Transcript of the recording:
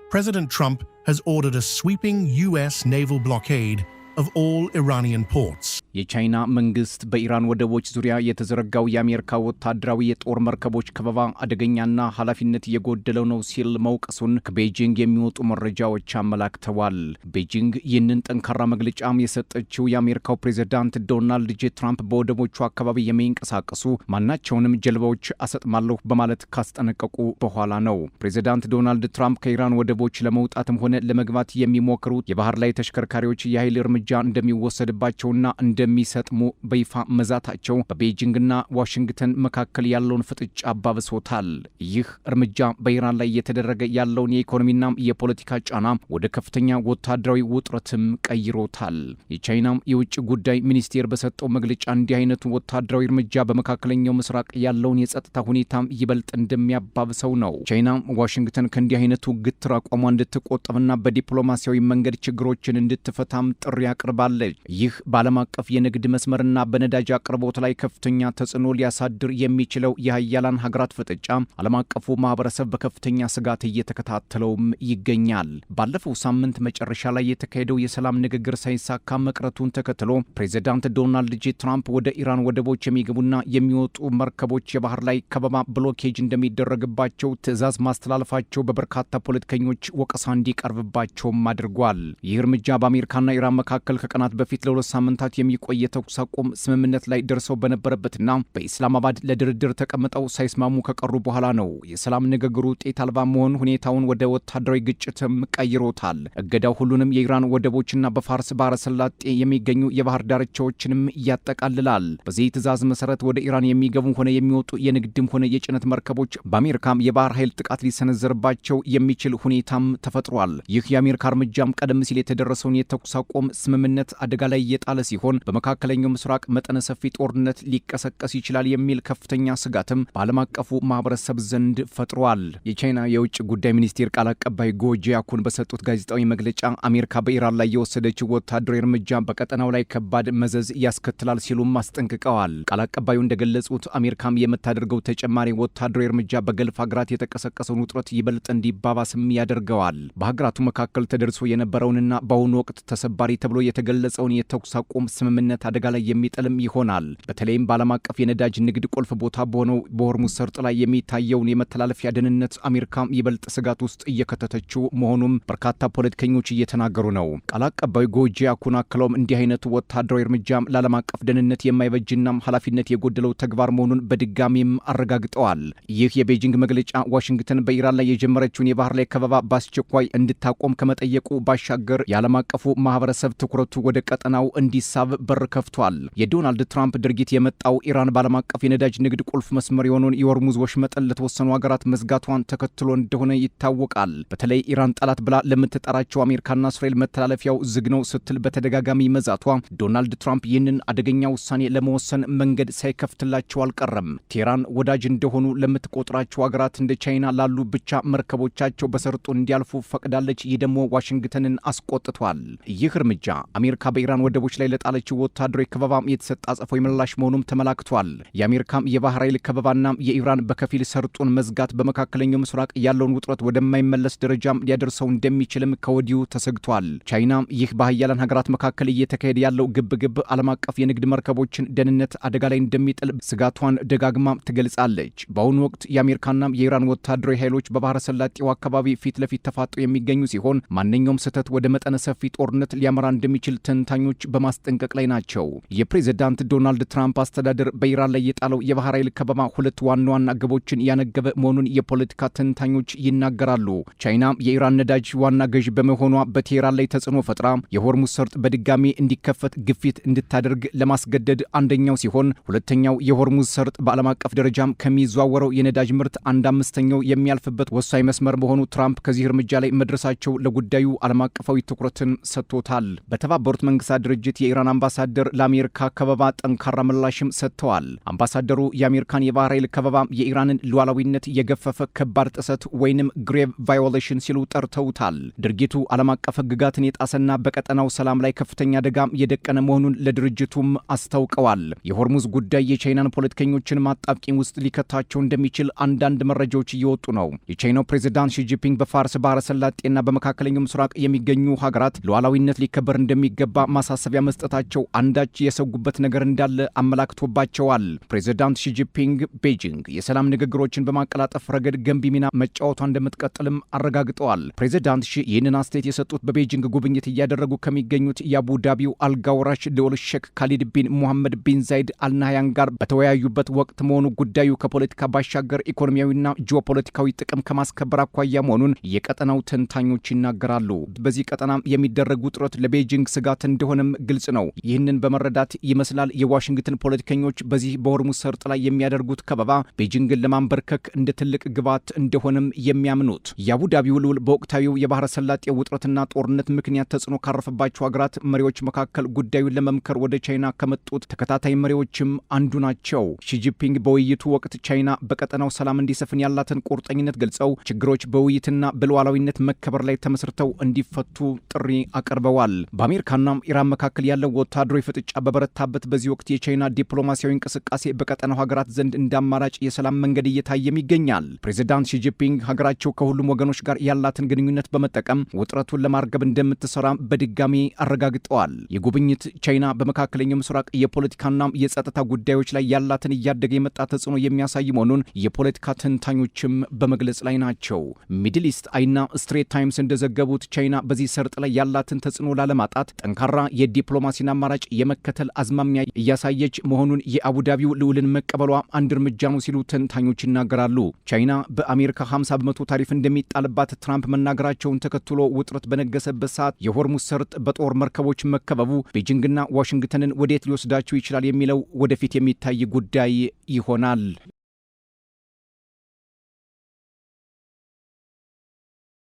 President Trump has ordered a sweeping U.S. naval blockade of all Iranian ports. የቻይና መንግስት በኢራን ወደቦች ዙሪያ የተዘረጋው የአሜሪካ ወታደራዊ የጦር መርከቦች ከበባ አደገኛና ኃላፊነት የጎደለው ነው ሲል መውቀሱን ከቤጂንግ የሚወጡ መረጃዎች አመላክተዋል። ቤጂንግ ይህንን ጠንካራ መግለጫም የሰጠችው የአሜሪካው ፕሬዝዳንት ዶናልድ ጄ ትራምፕ በወደቦቹ አካባቢ የሚንቀሳቀሱ ማናቸውንም ጀልባዎች አሰጥማለሁ በማለት ካስጠነቀቁ በኋላ ነው። ፕሬዝዳንት ዶናልድ ትራምፕ ከኢራን ወደቦች ለመውጣትም ሆነ ለመግባት የሚሞክሩት የባህር ላይ ተሽከርካሪዎች የኃይል እርምጃ እንደሚወሰድባቸውና እንደሚሰጥሙ በይፋ መዛታቸው በቤጂንግና ዋሽንግተን መካከል ያለውን ፍጥጫ አባብሶታል። ይህ እርምጃ በኢራን ላይ እየተደረገ ያለውን የኢኮኖሚና የፖለቲካ ጫና ወደ ከፍተኛ ወታደራዊ ውጥረትም ቀይሮታል። የቻይና የውጭ ጉዳይ ሚኒስቴር በሰጠው መግለጫ እንዲህ አይነቱ ወታደራዊ እርምጃ በመካከለኛው ምስራቅ ያለውን የጸጥታ ሁኔታ ይበልጥ እንደሚያባብሰው ነው። ቻይና ዋሽንግተን ከእንዲህ አይነቱ ግትር አቋሟ እንድትቆጠብና በዲፕሎማሲያዊ መንገድ ችግሮችን እንድትፈታም ጥሪ አቅርባለች። ይህ በዓለም አቀፍ የንግድ መስመርና በነዳጅ አቅርቦት ላይ ከፍተኛ ተጽዕኖ ሊያሳድር የሚችለው የሀያላን ሀገራት ፍጥጫ ዓለም አቀፉ ማህበረሰብ በከፍተኛ ስጋት እየተከታተለውም ይገኛል። ባለፈው ሳምንት መጨረሻ ላይ የተካሄደው የሰላም ንግግር ሳይሳካ መቅረቱን ተከትሎ ፕሬዝዳንት ዶናልድ ጄ ትራምፕ ወደ ኢራን ወደቦች የሚገቡና የሚወጡ መርከቦች የባህር ላይ ከበባ ብሎኬጅ እንደሚደረግባቸው ትዕዛዝ ማስተላለፋቸው በበርካታ ፖለቲከኞች ወቀሳ እንዲቀርብባቸውም አድርጓል። ይህ እርምጃ በአሜሪካና ኢራን መካከል ከቀናት በፊት ለሁለት ሳምንታት የሚቆይ የተኩስ አቁም ስምምነት ላይ ደርሰው በነበረበትና በኢስላማባድ ለድርድር ተቀምጠው ሳይስማሙ ከቀሩ በኋላ ነው የሰላም ንግግሩ ውጤት አልባ መሆን ሁኔታውን ወደ ወታደራዊ ግጭትም ቀይሮታል። እገዳው ሁሉንም የኢራን ወደቦችና በፋርስ ባህረ ሰላጤ የሚገኙ የባህር ዳርቻዎችንም ያጠቃልላል። በዚህ ትዕዛዝ መሰረት ወደ ኢራን የሚገቡ ሆነ የሚወጡ የንግድም ሆነ የጭነት መርከቦች በአሜሪካም የባህር ኃይል ጥቃት ሊሰነዘርባቸው የሚችል ሁኔታም ተፈጥሯል። ይህ የአሜሪካ እርምጃም ቀደም ሲል የተደረሰውን የተኩስ አቁም ስምምነት አደጋ ላይ የጣለ ሲሆን በመካከለኛው ምስራቅ መጠነ ሰፊ ጦርነት ሊቀሰቀስ ይችላል የሚል ከፍተኛ ስጋትም በዓለም አቀፉ ማህበረሰብ ዘንድ ፈጥሯል። የቻይና የውጭ ጉዳይ ሚኒስቴር ቃል አቀባይ ጎ ጂያኩን በሰጡት ጋዜጣዊ መግለጫ አሜሪካ በኢራን ላይ የወሰደችው ወታደራዊ እርምጃ በቀጠናው ላይ ከባድ መዘዝ ያስከትላል ሲሉም አስጠንቅቀዋል። ቃል አቀባዩ እንደገለጹት አሜሪካም የምታደርገው ተጨማሪ ወታደራዊ እርምጃ በገልፍ ሀገራት የተቀሰቀሰውን ውጥረት ይበልጥ እንዲባባስም ያደርገዋል። በሀገራቱ መካከል ተደርሶ የነበረውንና በአሁኑ ወቅት ተሰባሪ ተብሎ የተገለጸውን የተኩስ አቁም ስምምነት አደጋ ላይ የሚጥልም ይሆናል። በተለይም በዓለም አቀፍ የነዳጅ ንግድ ቁልፍ ቦታ በሆነው በሆርሙዝ ሰርጥ ላይ የሚታየውን የመተላለፊያ ደህንነት አሜሪካም ይበልጥ ስጋት ውስጥ እየከተተችው መሆኑም በርካታ ፖለቲከኞች እየተናገሩ ነው። ቃል አቀባዩ ጎ ጂያኩን አክለውም እንዲህ አይነቱ ወታደራዊ እርምጃም ለዓለም አቀፍ ደህንነት የማይበጅናም ኃላፊነት የጎደለው ተግባር መሆኑን በድጋሚም አረጋግጠዋል። ይህ የቤጂንግ መግለጫ ዋሽንግተን በኢራን ላይ የጀመረችውን የባህር ላይ ከበባ በአስቸኳይ እንድታቆም ከመጠየቁ ባሻገር የዓለም አቀፉ ማህበረሰብ ትኩረቱ ወደ ቀጠናው እንዲሳብ በር ከፍቷል። የዶናልድ ትራምፕ ድርጊት የመጣው ኢራን በዓለም አቀፍ የነዳጅ ንግድ ቁልፍ መስመር የሆነውን የሆርሙዝ ወሽመጥን ለተወሰኑ ሀገራት መዝጋቷን ተከትሎ እንደሆነ ይታወቃል። በተለይ ኢራን ጠላት ብላ ለምትጠራቸው አሜሪካና እስራኤል መተላለፊያው ዝግ ነው ስትል በተደጋጋሚ መዛቷ ዶናልድ ትራምፕ ይህንን አደገኛ ውሳኔ ለመወሰን መንገድ ሳይከፍትላቸው አልቀረም። ቴህራን ወዳጅ እንደሆኑ ለምትቆጥራቸው ሀገራት እንደ ቻይና ላሉ ብቻ መርከቦቻቸው በሰርጡ እንዲያልፉ ፈቅዳለች። ይህ ደግሞ ዋሽንግተንን አስቆጥቷል። ይህ እርምጃ አሜሪካ በኢራን ወደቦች ላይ ለጣለችው ወታደራዊ ከበባም የተሰጠ አጸፋዊ ምላሽ መሆኑም ተመላክቷል። የአሜሪካም የባህር ኃይል ከበባና የኢራን በከፊል ሰርጡን መዝጋት በመካከለኛው ምስራቅ ያለውን ውጥረት ወደማይመለስ ደረጃም ሊያደርሰው እንደሚችልም ከወዲሁ ተሰግቷል። ቻይና ይህ በሀያላን ሀገራት መካከል እየተካሄደ ያለው ግብግብ ዓለም አቀፍ የንግድ መርከቦችን ደህንነት አደጋ ላይ እንደሚጥል ስጋቷን ደጋግማ ትገልጻለች። በአሁኑ ወቅት የአሜሪካና የኢራን ወታደራዊ ኃይሎች በባህረ ሰላጤው አካባቢ ፊት ለፊት ተፋጠው የሚገኙ ሲሆን ማንኛውም ስህተት ወደ መጠነ ሰፊ ጦርነት ሊያመራ እንደሚችል ተንታኞች በማስጠንቀቅ ላይ ናቸው። የፕሬዝዳንት ዶናልድ ትራምፕ አስተዳደር በኢራን ላይ የጣለው የባህር ኃይል ከበባ ሁለት ዋና ዋና ግቦችን ያነገበ መሆኑን የፖለቲካ ተንታኞች ይናገራሉ። ቻይና የኢራን ነዳጅ ዋና ገዥ በመሆኗ በቴህራን ላይ ተጽዕኖ ፈጥራ የሆርሙዝ ሰርጥ በድጋሚ እንዲከፈት ግፊት እንድታደርግ ለማስገደድ አንደኛው ሲሆን፣ ሁለተኛው የሆርሙዝ ሰርጥ በዓለም አቀፍ ደረጃም ከሚዘዋወረው የነዳጅ ምርት 1/5 የሚያልፍበት ወሳኝ መስመር መሆኑ ትራምፕ ከዚህ እርምጃ ላይ መድረሳቸው ለጉዳዩ ዓለም አቀፋዊ ትኩረትን ሰጥቶታል። በተባበሩት መንግስታት ድርጅት የኢራን አምባሳደር አምባሳደር ለአሜሪካ ከበባ ጠንካራ ምላሽም ሰጥተዋል። አምባሳደሩ የአሜሪካን የባህር ኃይል ከበባ የኢራንን ሉዓላዊነት የገፈፈ ከባድ ጥሰት ወይንም ግሬቭ ቫዮሌሽን ሲሉ ጠርተውታል። ድርጊቱ ዓለም አቀፍ ሕግጋትን የጣሰና በቀጠናው ሰላም ላይ ከፍተኛ አደጋም የደቀነ መሆኑን ለድርጅቱም አስታውቀዋል። የሆርሙዝ ጉዳይ የቻይናን ፖለቲከኞችን ማጣብቂኝ ውስጥ ሊከታቸው እንደሚችል አንዳንድ መረጃዎች እየወጡ ነው። የቻይናው ፕሬዝዳንት ሺጂፒንግ በፋርስ ባህረ ሰላጤና በመካከለኛው ምስራቅ የሚገኙ ሀገራት ሉዓላዊነት ሊከበር እንደሚገባ ማሳሰቢያ መስጠታቸው አንዳች የሰጉበት ነገር እንዳለ አመላክቶባቸዋል። ፕሬዝዳንት ሺጂፒንግ ቤጂንግ የሰላም ንግግሮችን በማቀላጠፍ ረገድ ገንቢ ሚና መጫወቷ እንደምትቀጥልም አረጋግጠዋል። ፕሬዝዳንት ሺ ይህንን አስተያየት የሰጡት በቤጂንግ ጉብኝት እያደረጉ ከሚገኙት የአቡ ዳቢው አልጋውራሽ ልዑል ሼክ ካሊድ ቢን ሙሐመድ ቢን ዛይድ አልናህያን ጋር በተወያዩበት ወቅት መሆኑ ጉዳዩ ከፖለቲካ ባሻገር ኢኮኖሚያዊና ጂኦፖለቲካዊ ጥቅም ከማስከበር አኳያ መሆኑን የቀጠናው ተንታኞች ይናገራሉ። በዚህ ቀጠና የሚደረግ ውጥረት ለቤጂንግ ስጋት እንደሆነም ግልጽ ነው። ይህንን በመረዳት ይመስላል የዋሽንግተን ፖለቲከኞች በዚህ በሆርሙዝ ሰርጥ ላይ የሚያደርጉት ከበባ ቤጂንግን ለማንበርከክ እንደ ትልቅ ግብዓት እንደሆነም የሚያምኑት። የአቡ ዳቢው ልዑል በወቅታዊው የባህረ ሰላጤ ውጥረትና ጦርነት ምክንያት ተጽዕኖ ካረፈባቸው ሀገራት መሪዎች መካከል ጉዳዩን ለመምከር ወደ ቻይና ከመጡት ተከታታይ መሪዎችም አንዱ ናቸው። ሺጂፒንግ በውይይቱ ወቅት ቻይና በቀጠናው ሰላም እንዲሰፍን ያላትን ቁርጠኝነት ገልጸው ችግሮች በውይይትና በሉዓላዊነት መከበር ላይ ተመስርተው እንዲፈቱ ጥሪ አቅርበዋል። በአሜሪካና ኢራን መካከል ያለው ወታደራዊ ፍጥጫ በበረታበት በዚህ ወቅት የቻይና ዲፕሎማሲያዊ እንቅስቃሴ በቀጠናው ሀገራት ዘንድ እንደ አማራጭ የሰላም መንገድ እየታየም ይገኛል። ፕሬዝዳንት ሺጂፒንግ ሀገራቸው ከሁሉም ወገኖች ጋር ያላትን ግንኙነት በመጠቀም ውጥረቱን ለማርገብ እንደምትሰራ በድጋሚ አረጋግጠዋል። የጉብኝት ቻይና በመካከለኛው ምስራቅ የፖለቲካና የጸጥታ ጉዳዮች ላይ ያላትን እያደገ የመጣ ተጽዕኖ የሚያሳይ መሆኑን የፖለቲካ ተንታኞችም በመግለጽ ላይ ናቸው። ሚድል ኢስት አይና ስትሬት ታይምስ እንደዘገቡት ቻይና በዚህ ሰርጥ ላይ ያላትን ተጽዕኖ ላለማጣት ጠንካራ የዲፕሎማሲን አማራጭ የመከተል አዝማሚያ እያሳየች መሆኑን የአቡዳቢው ልዑልን መቀበሏ አንድ እርምጃ ነው ሲሉ ተንታኞች ይናገራሉ። ቻይና በአሜሪካ 50 በመቶ ታሪፍ እንደሚጣልባት ትራምፕ መናገራቸውን ተከትሎ ውጥረት በነገሰበት ሰዓት የሆርሙዝ ሰርጥ በጦር መርከቦች መከበቡ ቤጂንግና ዋሽንግተንን ወዴት ሊወስዳቸው ይችላል የሚለው ወደፊት የሚታይ ጉዳይ ይሆናል።